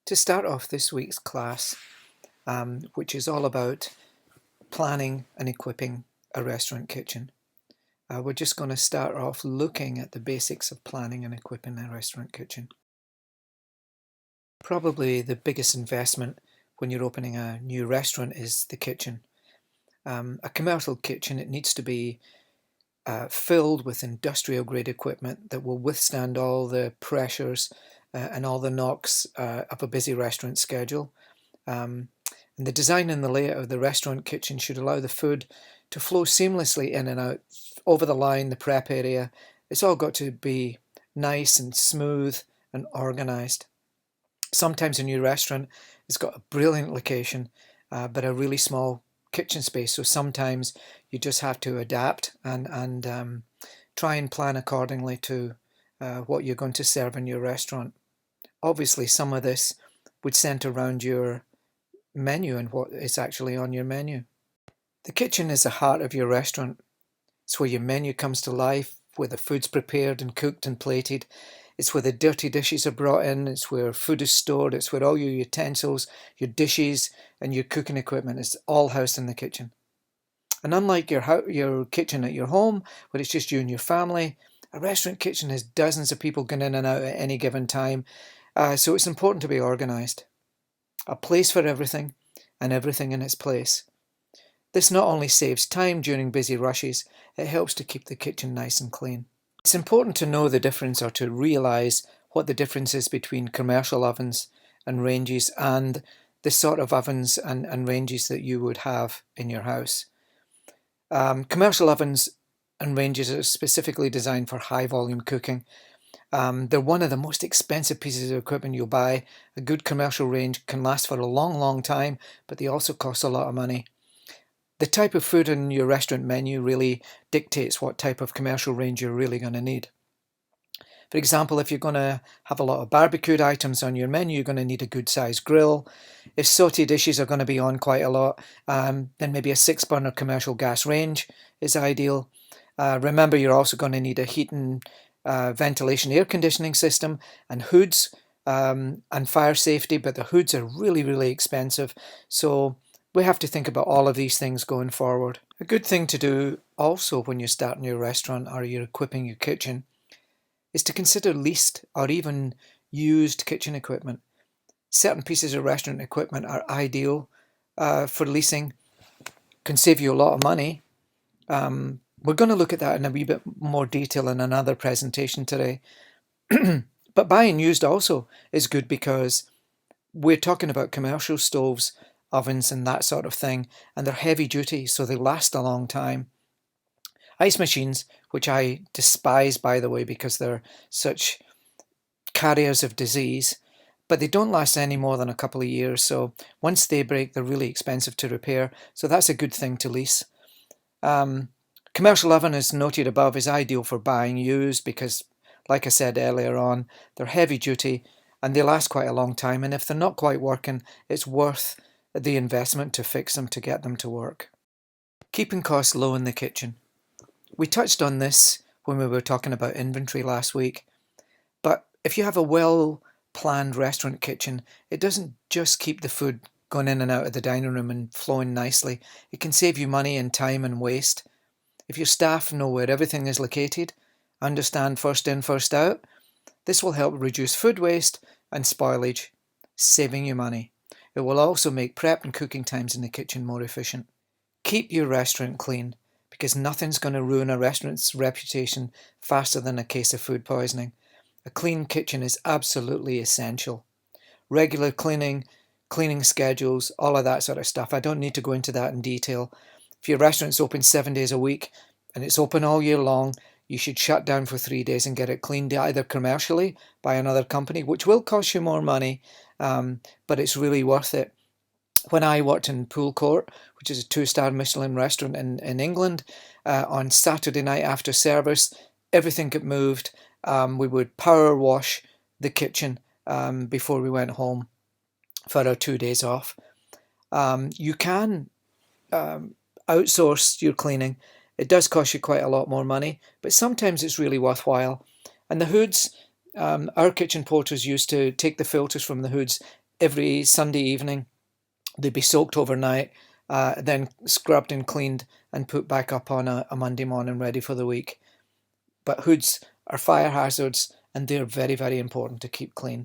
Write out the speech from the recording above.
To start off this week's class, which is all about planning and equipping a restaurant kitchen, we're just going to start off looking at the basics of planning and equipping a restaurant kitchen. Probably the biggest investment when you're opening a new restaurant is the kitchen. A commercial kitchen, it needs to be filled with industrial grade equipment that will withstand all the pressures and all the knocks of a busy restaurant schedule. And the design and the layout of the restaurant kitchen should allow the food to flow seamlessly in and out over the line, the prep area. It's all got to be nice and smooth and organized. Sometimes a new restaurant has got a brilliant location, but a really small kitchen space. So sometimes you just have to adapt and try and plan accordingly to what you're going to serve in your restaurant. Obviously, some of this would center around your menu and what is actually on your menu. The kitchen is the heart of your restaurant. It's where your menu comes to life, where the food's prepared and cooked and plated. It's where the dirty dishes are brought in. It's where food is stored. It's where all your utensils, your dishes, and your cooking equipment is all housed in the kitchen. And unlike your kitchen at your home, where it's just you and your family, a restaurant kitchen has dozens of people going in and out at any given time. So it's important to be organized. A place for everything and everything in its place. This not only saves time during busy rushes, it helps to keep the kitchen nice and clean. It's important to know the difference or to realise what the difference is between commercial ovens and ranges and the sort of ovens and ranges that you would have in your house. Commercial ovens and ranges are specifically designed for high volume cooking. They're one of the most expensive pieces of equipment you'll buy. A good commercial range can last for a long, long time, but they also cost a lot of money. The type of food in your restaurant menu really dictates what type of commercial range you're really going to need. For example, if you're going to have a lot of barbecued items on your menu, you're going to need a good sized grill. If sauté dishes are going to be on quite a lot, then maybe a 6-burner commercial gas range is ideal. Remember, you're also going to need a heat and ventilation air conditioning system and hoods and fire safety, but the hoods are really, really expensive. So we have to think about all of these things going forward. A good thing to do also when you're starting your restaurant or you're equipping your kitchen is to consider leased or even used kitchen equipment. Certain pieces of restaurant equipment are ideal for leasing, can save you a lot of money. We're going to look at that in a wee bit more detail in another presentation today. But buying used also is good because we're talking about commercial stoves, ovens and that sort of thing, and they're heavy duty, so they last a long time. Ice machines, which I despise, by the way, because they're such carriers of disease, but they don't last any more than a couple of years, so once they break, they're really expensive to repair, so that's a good thing to lease. Commercial oven, as noted above, is ideal for buying used because, like I said earlier on, they're heavy duty and they last quite a long time, and if they're not quite working, it's worth the investment to fix them to get them to work. Keeping costs low in the kitchen. We touched on this when we were talking about inventory last week, but if you have a well-planned restaurant kitchen, it doesn't just keep the food going in and out of the dining room and flowing nicely. It can save you money and time and waste. If your staff know where everything is located, understand first in, first out, this will help reduce food waste and spoilage, saving you money. It will also make prep and cooking times in the kitchen more efficient. Keep your restaurant clean, because nothing's going to ruin a restaurant's reputation faster than a case of food poisoning. A clean kitchen is absolutely essential. Regular cleaning schedules, all of that sort of stuff. I don't need to go into that in detail. If your restaurant's open 7 days a week and it's open all year long, you should shut down for 3 days and get it cleaned either commercially by another company, which will cost you more money, but it's really worth it. When I worked in Poole Court, which is a 2-star Michelin restaurant in England, on Saturday night after service, everything got moved. We would power wash the kitchen before we went home for our 2 days off. You can outsource your cleaning. It does cost you quite a lot more money, but sometimes it's really worthwhile. And the hoods, our kitchen porters used to take the filters from the hoods every Sunday evening. They'd be soaked overnight, then scrubbed and cleaned and put back up on a Monday morning ready for the week. But hoods are fire hazards and they're very, very important to keep clean.